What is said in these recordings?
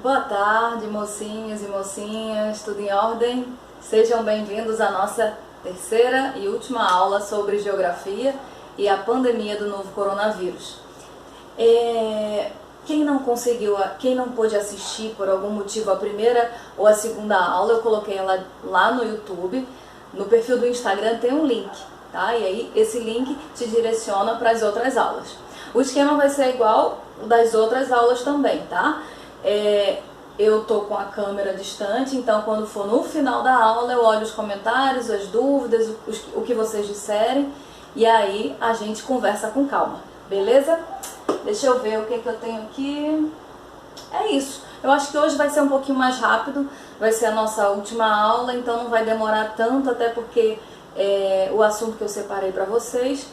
Boa tarde, mocinhos e mocinhas, tudo em ordem? Sejam bem-vindos à nossa terceira e última aula sobre geografia e a pandemia do novo coronavírus. Quem não pôde assistir por algum motivo a primeira ou a segunda aula, eu coloquei ela lá no YouTube, no perfil do Instagram tem um link, tá? E aí esse link te direciona para as outras aulas. O esquema vai ser igual o das outras aulas também, tá? Eu tô com a câmera distante, então quando for no final da aula eu olho os comentários, as dúvidas, o que vocês disserem, e aí a gente conversa com calma, beleza? Deixa eu ver o que eu tenho aqui. É isso. Eu acho que hoje vai ser um pouquinho mais rápido, vai ser a nossa última aula, então não vai demorar tanto, até porque o assunto que eu separei para vocês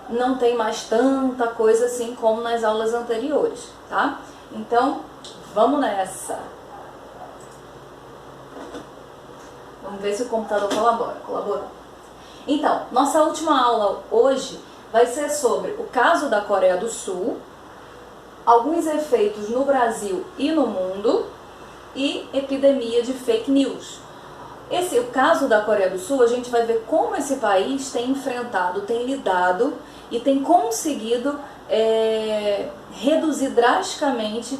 não tem mais tanta coisa assim como nas aulas anteriores, tá? Então, vamos nessa. Vamos ver se o computador colaborou. Então, nossa última aula hoje vai ser sobre o caso da Coreia do Sul, alguns efeitos no Brasil e no mundo e epidemia de fake news. O caso da Coreia do Sul, a gente vai ver como esse país tem enfrentado, tem lidado e tem conseguido reduzir drasticamente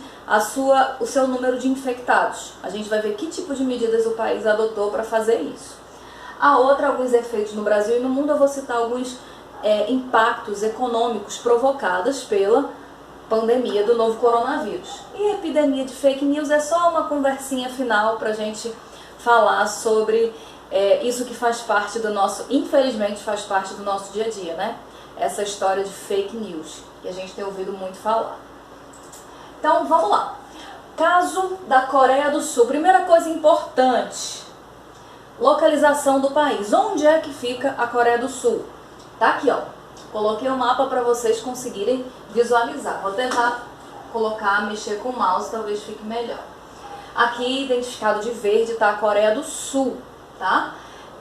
o seu número de infectados. A gente vai ver que tipo de medidas o país adotou para fazer isso. Alguns efeitos no Brasil e no mundo, eu vou citar alguns impactos econômicos provocados pela pandemia do novo coronavírus. E a epidemia de fake news é só uma conversinha final para a gente falar sobre isso que faz parte do nosso, infelizmente faz parte do nosso dia a dia, né? Essa história de fake news, que a gente tem ouvido muito falar. Então, vamos lá. Caso da Coreia do Sul. Primeira coisa importante, localização do país. Onde é que fica a Coreia do Sul? Tá aqui, ó. Coloquei o mapa para vocês conseguirem visualizar. Vou tentar mexer com o mouse, talvez fique melhor. Aqui, identificado de verde, tá a Coreia do Sul, tá?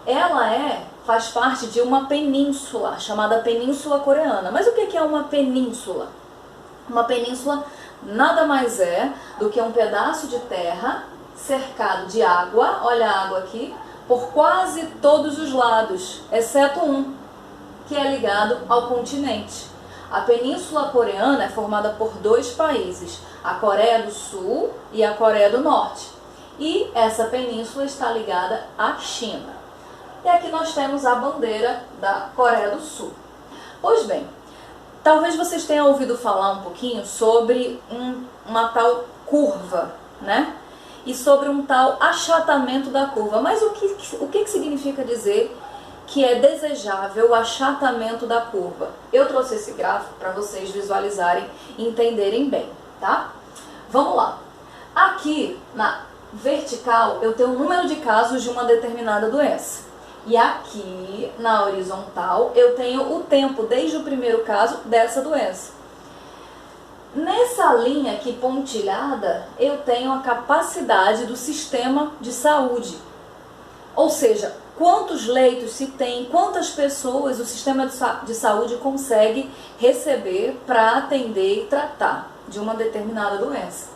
Ela faz parte de uma península, chamada Península Coreana. Mas o que é uma península? Uma península nada mais é do que um pedaço de terra cercado de água, olha a água aqui, por quase todos os lados, exceto um, que é ligado ao continente. A Península Coreana é formada por dois países, a Coreia do Sul e a Coreia do Norte. E essa península está ligada à China. E aqui nós temos a bandeira da Coreia do Sul. Pois bem, talvez vocês tenham ouvido falar um pouquinho sobre uma tal curva, né? E sobre um tal achatamento da curva. Mas o que significa dizer que é desejável o achatamento da curva? Eu trouxe esse gráfico para vocês visualizarem e entenderem bem, tá? Vamos lá. Aqui na vertical eu tenho o número de casos de uma determinada doença. E aqui na horizontal eu tenho o tempo desde o primeiro caso dessa doença. Nessa linha aqui pontilhada eu tenho a capacidade do sistema de saúde. Ou seja, quantos leitos se tem, quantas pessoas o sistema de saúde consegue receber para atender e tratar de uma determinada doença.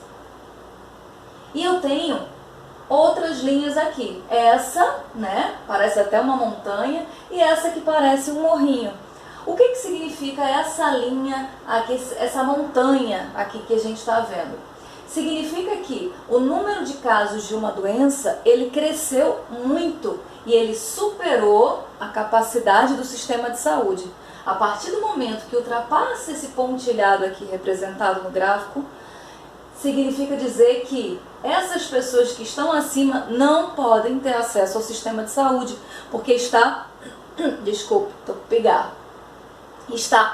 E eu tenho outras linhas aqui. Essa, né, parece até uma montanha, e essa que parece um morrinho. O que significa essa linha aqui, essa montanha aqui que a gente está vendo? Significa que o número de casos de uma doença, ele cresceu muito e ele superou a capacidade do sistema de saúde. A partir do momento que ultrapassa esse pontilhado aqui representado no gráfico, significa dizer que essas pessoas que estão acima não podem ter acesso ao sistema de saúde, porque está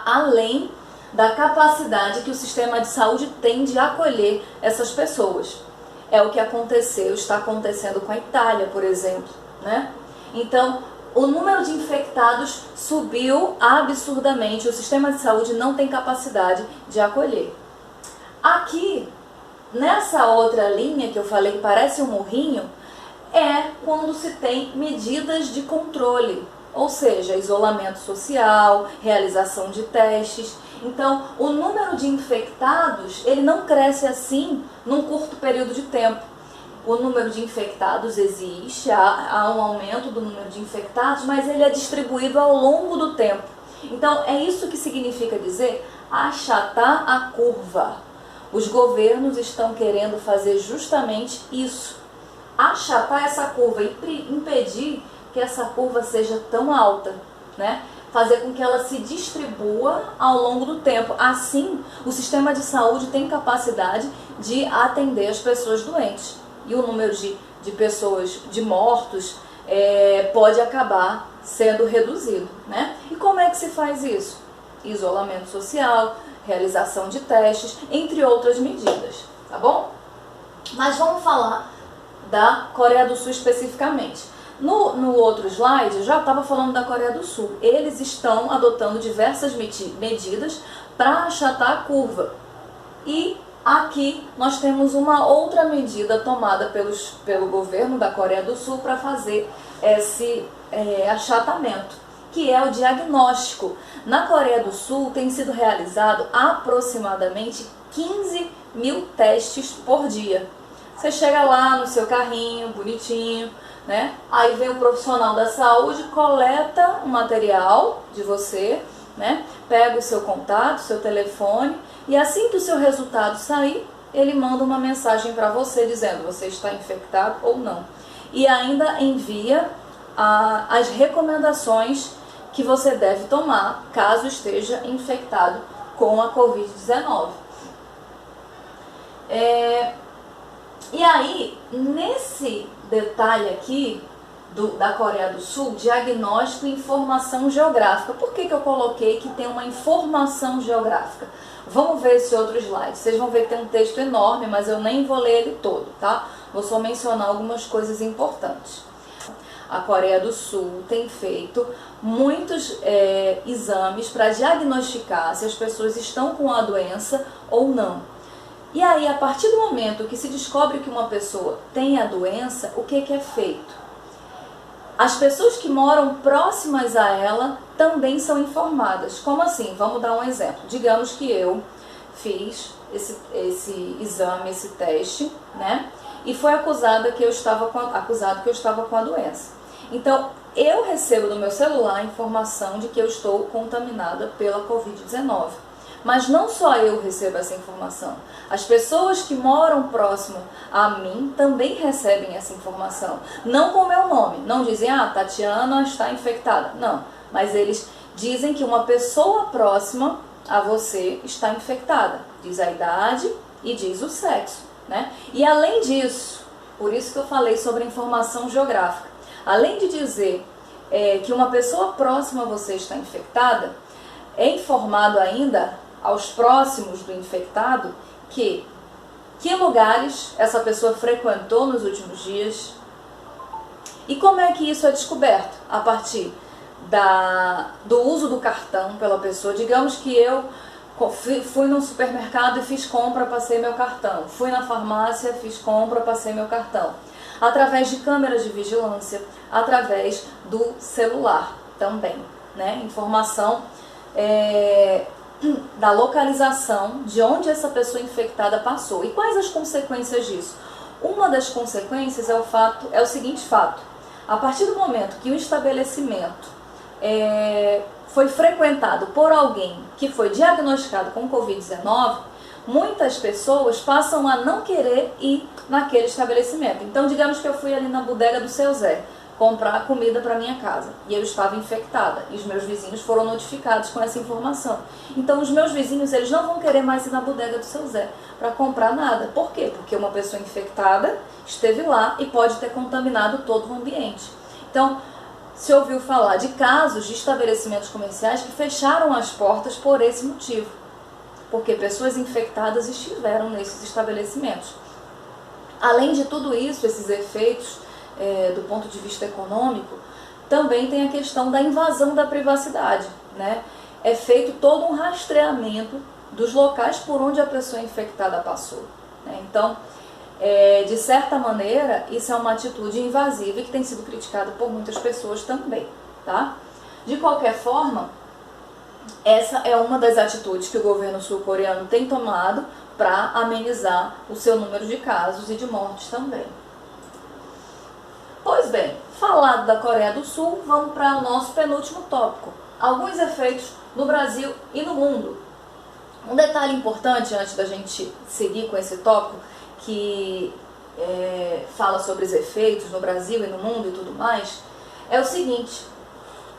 além da capacidade que o sistema de saúde tem de acolher essas pessoas. É o que está acontecendo com a Itália, por exemplo, né? Então, o número de infectados subiu absurdamente, o sistema de saúde não tem capacidade de acolher. Aqui, nessa outra linha que eu falei que parece um morrinho, é quando se tem medidas de controle. ou seja, isolamento social, realização de testes. Então, o número de infectados, ele não cresce assim num curto período de tempo. O número de infectados existe, há um aumento do número de infectados, mas ele é distribuído ao longo do tempo. Então, é isso que significa dizer achatar a curva. Os governos estão querendo fazer justamente isso. Achatar essa curva e impedir que essa curva seja tão alta, né? Fazer com que ela se distribua ao longo do tempo. Assim, o sistema de saúde tem capacidade de atender as pessoas doentes. E o número de pessoas, de mortos, pode acabar sendo reduzido, né? E como é que se faz isso? Isolamento social, realização de testes, entre outras medidas, tá bom? Mas vamos falar da Coreia do Sul especificamente. No outro slide, eu já estava falando da Coreia do Sul. Eles estão adotando diversas medidas para achatar a curva. E aqui nós temos uma outra medida tomada pelo governo da Coreia do Sul para fazer esse achatamento, que é o diagnóstico. Na Coreia do Sul tem sido realizado aproximadamente 15 mil testes por dia. Você chega lá no seu carrinho, bonitinho, né? Aí vem o profissional da saúde, coleta o material de você, né? Pega o seu contato, seu telefone, e assim que o seu resultado sair, ele manda uma mensagem para você dizendo você está infectado ou não. E ainda envia as recomendações que você deve tomar caso esteja infectado com a Covid-19. E aí, nesse detalhe aqui da Coreia do Sul, diagnóstico e informação geográfica. Por que eu coloquei que tem uma informação geográfica? Vamos ver esse outro slide. Vocês vão ver que tem um texto enorme, mas eu nem vou ler ele todo, tá? Vou só mencionar algumas coisas importantes. A Coreia do Sul tem feito muitos exames para diagnosticar se as pessoas estão com a doença ou não. E aí, a partir do momento que se descobre que uma pessoa tem a doença, o que é feito? As pessoas que moram próximas a ela também são informadas. Como assim? Vamos dar um exemplo. Digamos que eu fiz esse exame, esse teste, né? E foi acusado que eu estava com a doença. Então, eu recebo no meu celular a informação de que eu estou contaminada pela Covid-19. Mas não só eu recebo essa informação. As pessoas que moram próximo a mim também recebem essa informação. Não com o meu nome. Não dizem, Tatiana está infectada. Não. Mas eles dizem que uma pessoa próxima a você está infectada. Diz a idade e diz o sexo, né? E além disso, por isso que eu falei sobre a informação geográfica. Além de dizer que uma pessoa próxima a você está infectada, é informado ainda aos próximos do infectado que lugares essa pessoa frequentou nos últimos dias. E como é que isso é descoberto? A partir do uso do cartão pela pessoa. Digamos que eu fui no supermercado e fiz compra, passei meu cartão. Fui na farmácia, fiz compra, passei meu cartão. Através de câmeras de vigilância, através do celular também, né? Informação da localização de onde essa pessoa infectada passou. E quais as consequências disso? Uma das consequências é o seguinte fato: a partir do momento que o estabelecimento foi frequentado por alguém que foi diagnosticado com Covid-19, muitas pessoas passam a não querer ir naquele estabelecimento. Então, digamos que eu fui ali na bodega do seu Zé comprar comida para minha casa e eu estava infectada e os meus vizinhos foram notificados com essa informação. Então os meus vizinhos, eles não vão querer mais ir na bodega do seu Zé para comprar nada. Por quê? Porque uma pessoa infectada esteve lá e pode ter contaminado todo o ambiente. Então, se ouviu falar de casos de estabelecimentos comerciais que fecharam as portas por esse motivo, porque pessoas infectadas estiveram nesses estabelecimentos. Além de tudo isso, esses efeitos do ponto de vista econômico, também tem a questão da invasão da privacidade, né? É feito todo um rastreamento dos locais por onde a pessoa infectada passou, né? Então, de certa maneira, isso é uma atitude invasiva e que tem sido criticada por muitas pessoas também, tá? De qualquer forma, essa é uma das atitudes que o governo sul-coreano tem tomado para amenizar o seu número de casos e de mortes também. Pois bem, falado da Coreia do Sul, vamos para o nosso penúltimo tópico. Alguns efeitos no Brasil e no mundo. Um detalhe importante antes da gente seguir com esse tópico, que fala sobre os efeitos no Brasil e no mundo e tudo mais, é o seguinte: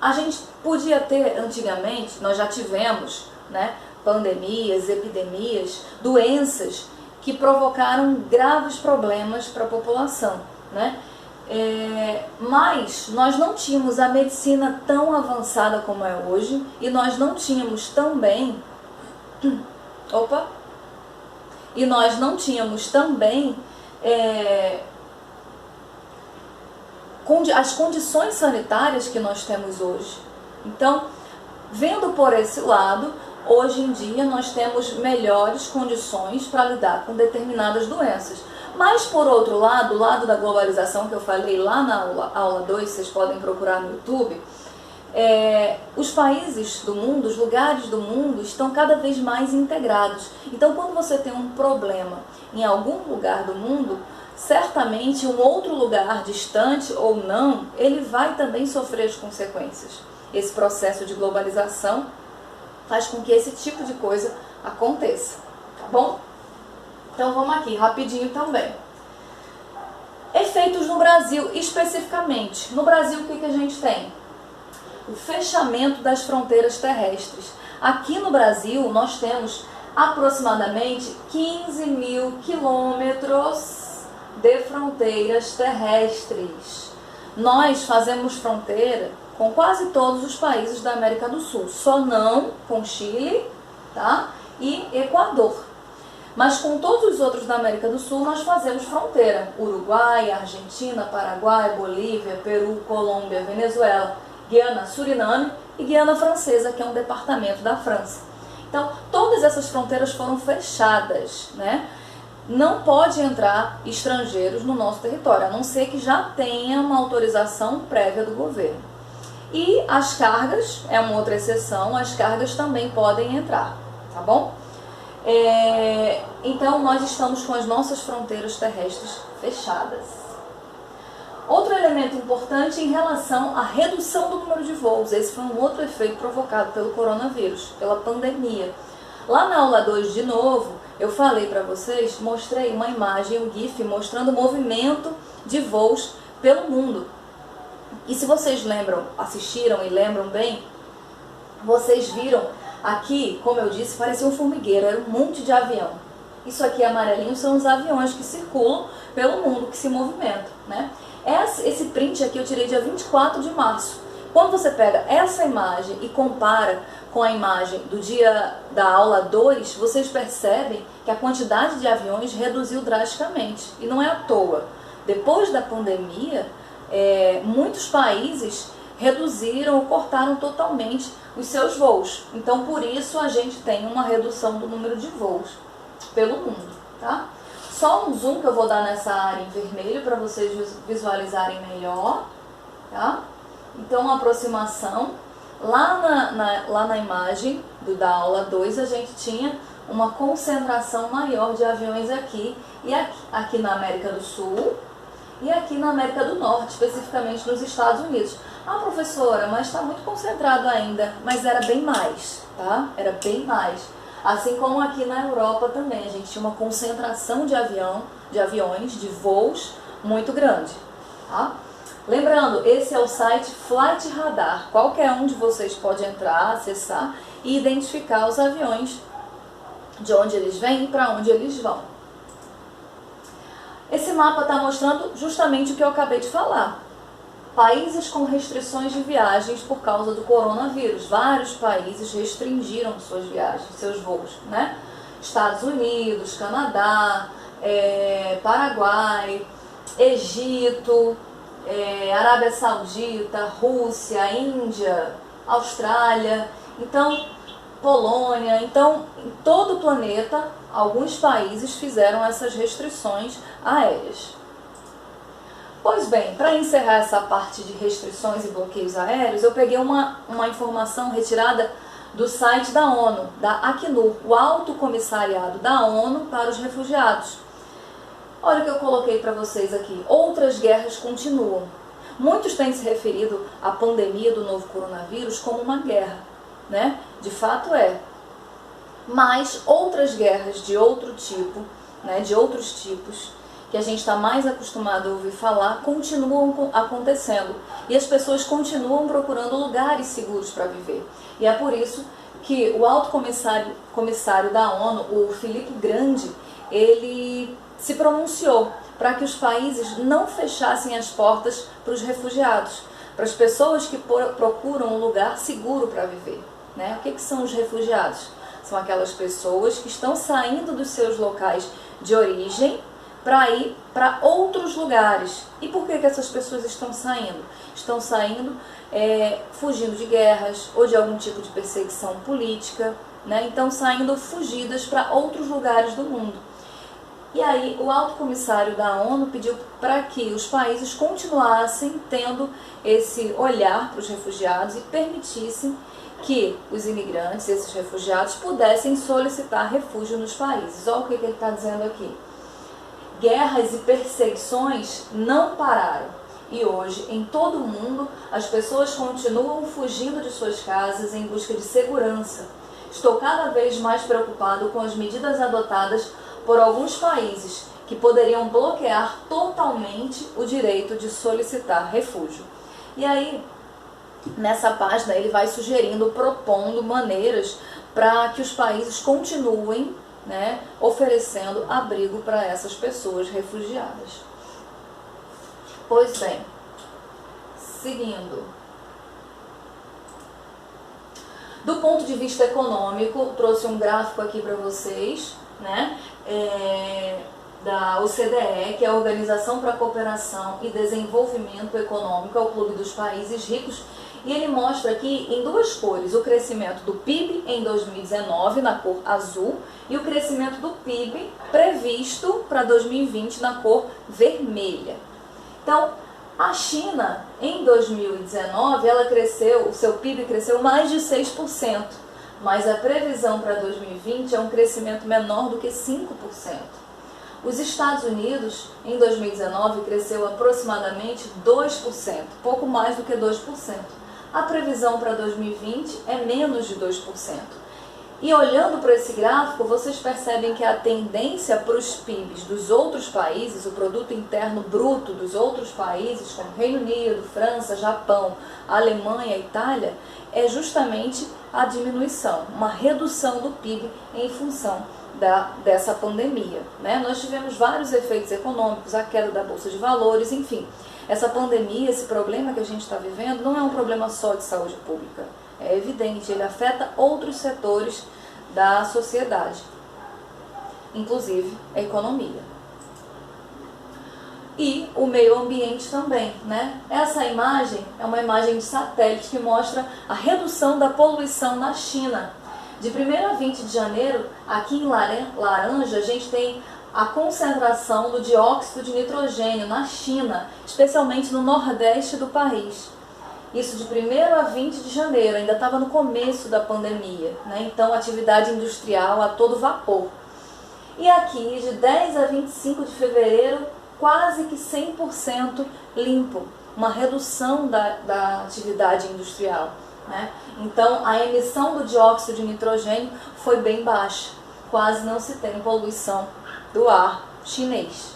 a gente podia ter, antigamente, nós já tivemos, né, pandemias, epidemias, doenças que provocaram graves problemas para a população, né? Mas nós não tínhamos a medicina tão avançada como é hoje, e nós não tínhamos também as condições sanitárias que nós temos hoje. Então, vendo por esse lado, hoje em dia nós temos melhores condições para lidar com determinadas doenças. Mas, por outro lado, o lado da globalização que eu falei lá na aula 2, vocês podem procurar no YouTube, os países do mundo, os lugares do mundo estão cada vez mais integrados. Então, quando você tem um problema em algum lugar do mundo, certamente um outro lugar distante ou não, ele vai também sofrer as consequências. Esse processo de globalização faz com que esse tipo de coisa aconteça, tá bom? Então vamos aqui, rapidinho também. Efeitos no Brasil, especificamente. No Brasil, o que a gente tem? O fechamento das fronteiras terrestres. Aqui no Brasil, nós temos aproximadamente 15 mil quilômetros de fronteiras terrestres. Nós fazemos fronteira com quase todos os países da América do Sul, só não com Chile, tá? E Equador. Mas com todos os outros da América do Sul nós fazemos fronteira. Uruguai, Argentina, Paraguai, Bolívia, Peru, Colômbia, Venezuela, Guiana, Suriname e Guiana Francesa, que é um departamento da França. Então, todas essas fronteiras foram fechadas, né? Não pode entrar estrangeiros no nosso território, a não ser que já tenha uma autorização prévia do governo. E as cargas, é uma outra exceção, as cargas também podem entrar, tá bom? Então, nós estamos com as nossas fronteiras terrestres fechadas. Outro elemento importante em relação à redução do número de voos, esse foi um outro efeito provocado pelo coronavírus, pela pandemia. Lá na aula 2, de novo, eu falei para vocês, mostrei uma imagem, um GIF, mostrando o movimento de voos pelo mundo. E se vocês lembram, assistiram e lembram bem, vocês viram aqui, como eu disse, parecia um formigueiro, era um monte de avião. Isso aqui amarelinho são os aviões que circulam pelo mundo, que se movimentam, né? Esse print aqui eu tirei dia 24 de março. Quando você pega essa imagem e compara com a imagem do dia da aula 2, vocês percebem que a quantidade de aviões reduziu drasticamente. E não é à toa. Depois da pandemia, muitos países reduziram ou cortaram totalmente os seus voos. Então, por isso, a gente tem uma redução do número de voos pelo mundo, tá? Só um zoom que eu vou dar nessa área em vermelho para vocês visualizarem melhor, tá? Então, uma aproximação. Lá na imagem da aula 2, a gente tinha uma concentração maior de aviões aqui, e aqui na América do Sul, e aqui na América do Norte, especificamente nos Estados Unidos. Ah, professora, mas está muito concentrado ainda. Mas era bem mais, tá? Era bem mais. Assim como aqui na Europa também, a gente tinha uma concentração de aviões, de voos muito grande, tá? Lembrando, esse é o site Flight Radar. Qualquer um de vocês pode entrar, acessar e identificar os aviões, de onde eles vêm e para onde eles vão. Esse mapa está mostrando justamente o que eu acabei de falar. Países com restrições de viagens por causa do coronavírus. Vários países restringiram suas viagens, seus voos, né? Estados Unidos, Canadá, Paraguai, Egito, Arábia Saudita, Rússia, Índia, Austrália, então Polônia. Então, em todo o planeta, alguns países fizeram essas restrições aéreas. Pois bem, para encerrar essa parte de restrições e bloqueios aéreos, eu peguei uma informação retirada do site da ONU, da Acnur, o Alto Comissariado da ONU para os Refugiados. Olha o que eu coloquei para vocês aqui. Outras guerras continuam. Muitos têm se referido à pandemia do novo coronavírus como uma guerra, né? De fato é. Mas outras guerras de outro tipo, né, de outros tipos, que a gente está mais acostumado a ouvir falar, continuam acontecendo. E as pessoas continuam procurando lugares seguros para viver. E é por isso que o alto comissário da ONU, o Filippo Grandi, ele se pronunciou para que os países não fechassem as portas para os refugiados, para as pessoas que procuram um lugar seguro para viver, né? O que são os refugiados? São aquelas pessoas que estão saindo dos seus locais de origem para ir para outros lugares. E por que essas pessoas estão saindo? Estão saindo fugindo de guerras ou de algum tipo de perseguição política, né? Então saindo fugidas para outros lugares do mundo. E aí o alto comissário da ONU pediu para que os países continuassem tendo esse olhar para os refugiados e permitissem que os imigrantes, esses refugiados, pudessem solicitar refúgio nos países. Olha o que ele está dizendo aqui. Guerras e perseguições não pararam. E hoje, em todo o mundo, as pessoas continuam fugindo de suas casas em busca de segurança. Estou cada vez mais preocupado com as medidas adotadas por alguns países que poderiam bloquear totalmente o direito de solicitar refúgio. E aí, nessa página, ele vai sugerindo, propondo maneiras para que os países continuem, né, oferecendo abrigo para essas pessoas refugiadas. Pois bem, seguindo. Do ponto de vista econômico, trouxe um gráfico aqui para vocês, né, da OCDE, que é a Organização para a Cooperação e Desenvolvimento Econômico, é o Clube dos Países Ricos, e ele mostra aqui em duas cores o crescimento do PIB em 2019 na cor azul e o crescimento do PIB previsto para 2020 na cor vermelha. Então, a China em 2019 ela cresceu, o seu PIB cresceu mais de 6%, mas a previsão para 2020 é um crescimento menor do que 5%. Os Estados Unidos, em 2019, cresceu aproximadamente 2%, pouco mais do que 2%. A previsão para 2020 é menos de 2%. E olhando para esse gráfico, vocês percebem que a tendência para os PIBs dos outros países, o produto interno bruto dos outros países, como Reino Unido, França, Japão, Alemanha, Itália, é justamente a diminuição, uma redução do PIB em função dessa pandemia, né? Nós tivemos vários efeitos econômicos, a queda da Bolsa de Valores, enfim. Essa pandemia, esse problema que a gente está vivendo, não é um problema só de saúde pública. É evidente, ele afeta outros setores da sociedade, inclusive a economia. E o meio ambiente também, né? Essa imagem é uma imagem de satélite que mostra a redução da poluição na China. De 1º a 20 de janeiro, aqui em laranja, a gente tem a concentração do dióxido de nitrogênio na China, especialmente no nordeste do país. Isso de 1º a 20 de janeiro, ainda estava no começo da pandemia, né? Então atividade industrial a todo vapor. E aqui, de 10 a 25 de fevereiro, quase que 100% limpo, uma redução da atividade industrial, né? Então a emissão do dióxido de nitrogênio foi bem baixa, quase não se tem poluição do ar chinês.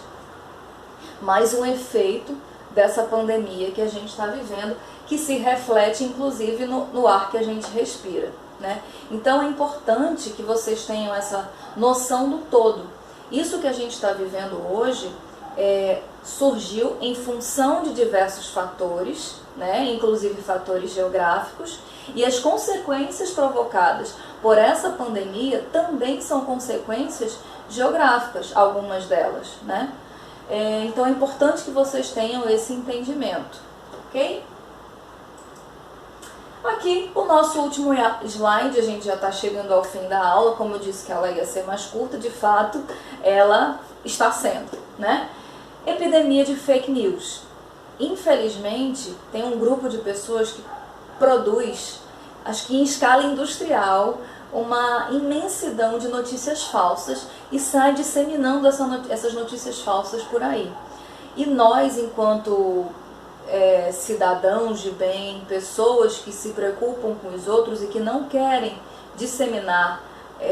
Mais um efeito dessa pandemia que a gente está vivendo, que se reflete inclusive no ar que a gente respira, né? Então é importante que vocês tenham essa noção do todo. Isso que a gente está vivendo hoje surgiu em função de diversos fatores, né? Inclusive fatores geográficos, e as consequências provocadas por essa pandemia também são consequências geográficas, algumas delas, né? Então é importante que vocês tenham esse entendimento, ok? Aqui o nosso último slide, a gente já está chegando ao fim da aula, como eu disse que ela ia ser mais curta, de fato ela está sendo, né? Epidemia de fake news. infelizmente, tem um grupo de pessoas que produz, acho que em escala industrial, uma imensidão de notícias falsas e sai disseminando essas notícias falsas por aí. E nós, enquanto cidadãos de bem, pessoas que se preocupam com os outros e que não querem disseminar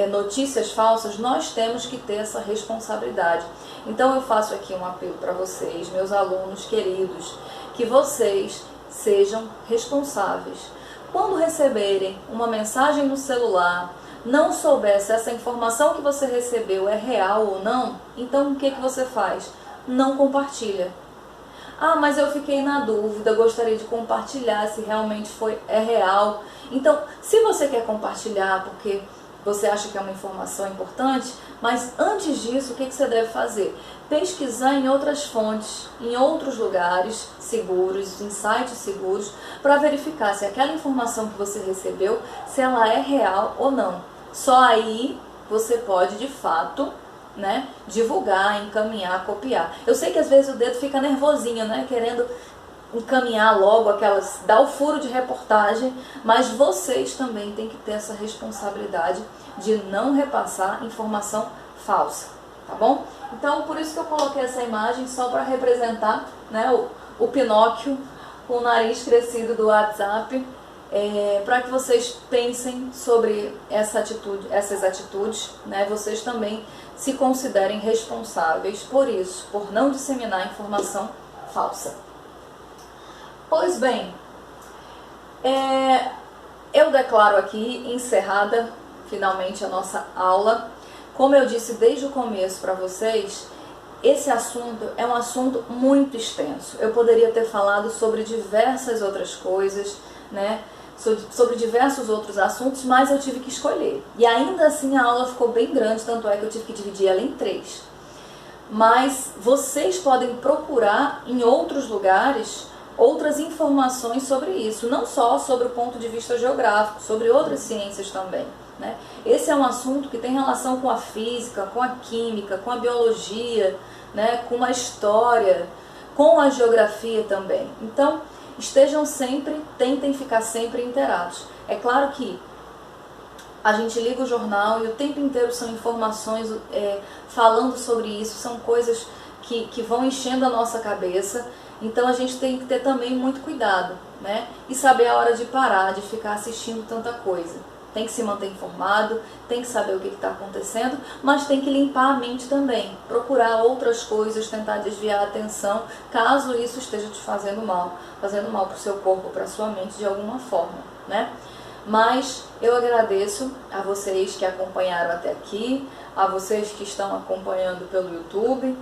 notícias falsas, nós temos que ter essa responsabilidade. Então eu faço aqui um apelo para vocês, meus alunos queridos, que vocês sejam responsáveis. Quando receberem uma mensagem no celular, não souber se essa informação que você recebeu é real ou não, então o que você faz? Não compartilha. Ah, mas eu fiquei na dúvida, gostaria de compartilhar se realmente é real. Então, se você quer compartilhar porque você acha que é uma informação importante, mas antes disso, o que você deve fazer? Pesquisar em outras fontes, em outros lugares seguros, em sites seguros, para verificar se aquela informação que você recebeu, se ela é real ou não. Só aí você pode, de fato, divulgar, encaminhar, copiar. Eu sei que às vezes o dedo fica nervosinho, querendo encaminhar logo dar o furo de reportagem, mas vocês também têm que ter essa responsabilidade de não repassar informação falsa, tá bom? Então, por isso que eu coloquei essa imagem só para representar o Pinóquio com o nariz crescido do WhatsApp, para que vocês pensem sobre essas atitudes, vocês também se considerem responsáveis por isso, por não disseminar informação falsa. Pois bem, eu declaro aqui encerrada finalmente a nossa aula. Como eu disse desde o começo para vocês, esse assunto é um assunto muito extenso. Eu poderia ter falado sobre diversas outras coisas, sobre diversos outros assuntos, mas eu tive que escolher. E ainda assim a aula ficou bem grande, tanto é que eu tive que dividir ela em 3. Mas vocês podem procurar em outros lugares outras informações sobre isso, não só sobre o ponto de vista geográfico, sobre outras ciências também. Esse é um assunto que tem relação com a física, com a química, com a biologia, com a história, com a geografia também. Então, tentem ficar sempre inteirados. É claro que a gente liga o jornal e o tempo inteiro são informações falando sobre isso, são coisas que vão enchendo a nossa cabeça. Então a gente tem que ter também muito cuidado, e saber a hora de parar, de ficar assistindo tanta coisa. Tem que se manter informado, tem que saber o que está acontecendo, mas tem que limpar a mente também, procurar outras coisas, tentar desviar a atenção, caso isso esteja te fazendo mal para o seu corpo, para a sua mente de alguma forma, Mas eu agradeço a vocês que acompanharam até aqui, a vocês que estão acompanhando pelo YouTube.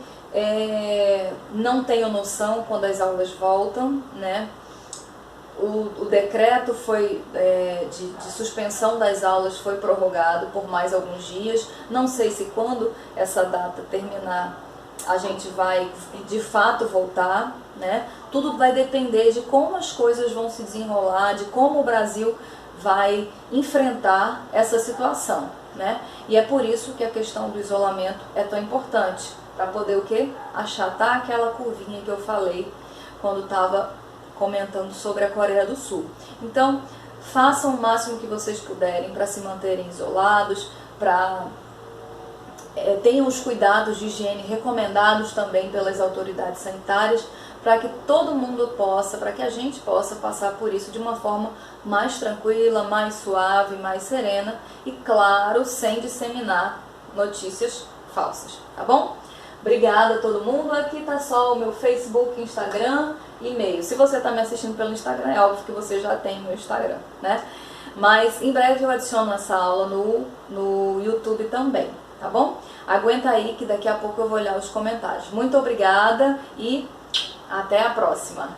Não tenho noção quando as aulas voltam, O decreto de suspensão das aulas foi prorrogado por mais alguns dias. Não sei se quando essa data terminar a gente vai de fato voltar, Tudo vai depender de como as coisas vão se desenrolar, de como o Brasil vai enfrentar essa situação, E é por isso que a questão do isolamento é tão importante, para poder o quê? Achatar aquela curvinha que eu falei quando estava comentando sobre a Coreia do Sul. Então, façam o máximo que vocês puderem para se manterem isolados, tenham os cuidados de higiene recomendados também pelas autoridades sanitárias, para que todo mundo para que a gente possa passar por isso de uma forma mais tranquila, mais suave, mais serena e, claro, sem disseminar notícias falsas, tá bom? Obrigada a todo mundo. Aqui tá só o meu Facebook, Instagram e e-mail. Se você está me assistindo pelo Instagram, é óbvio que você já tem o meu Instagram, Mas em breve eu adiciono essa aula no YouTube também, tá bom? Aguenta aí que daqui a pouco eu vou olhar os comentários. Muito obrigada e até a próxima!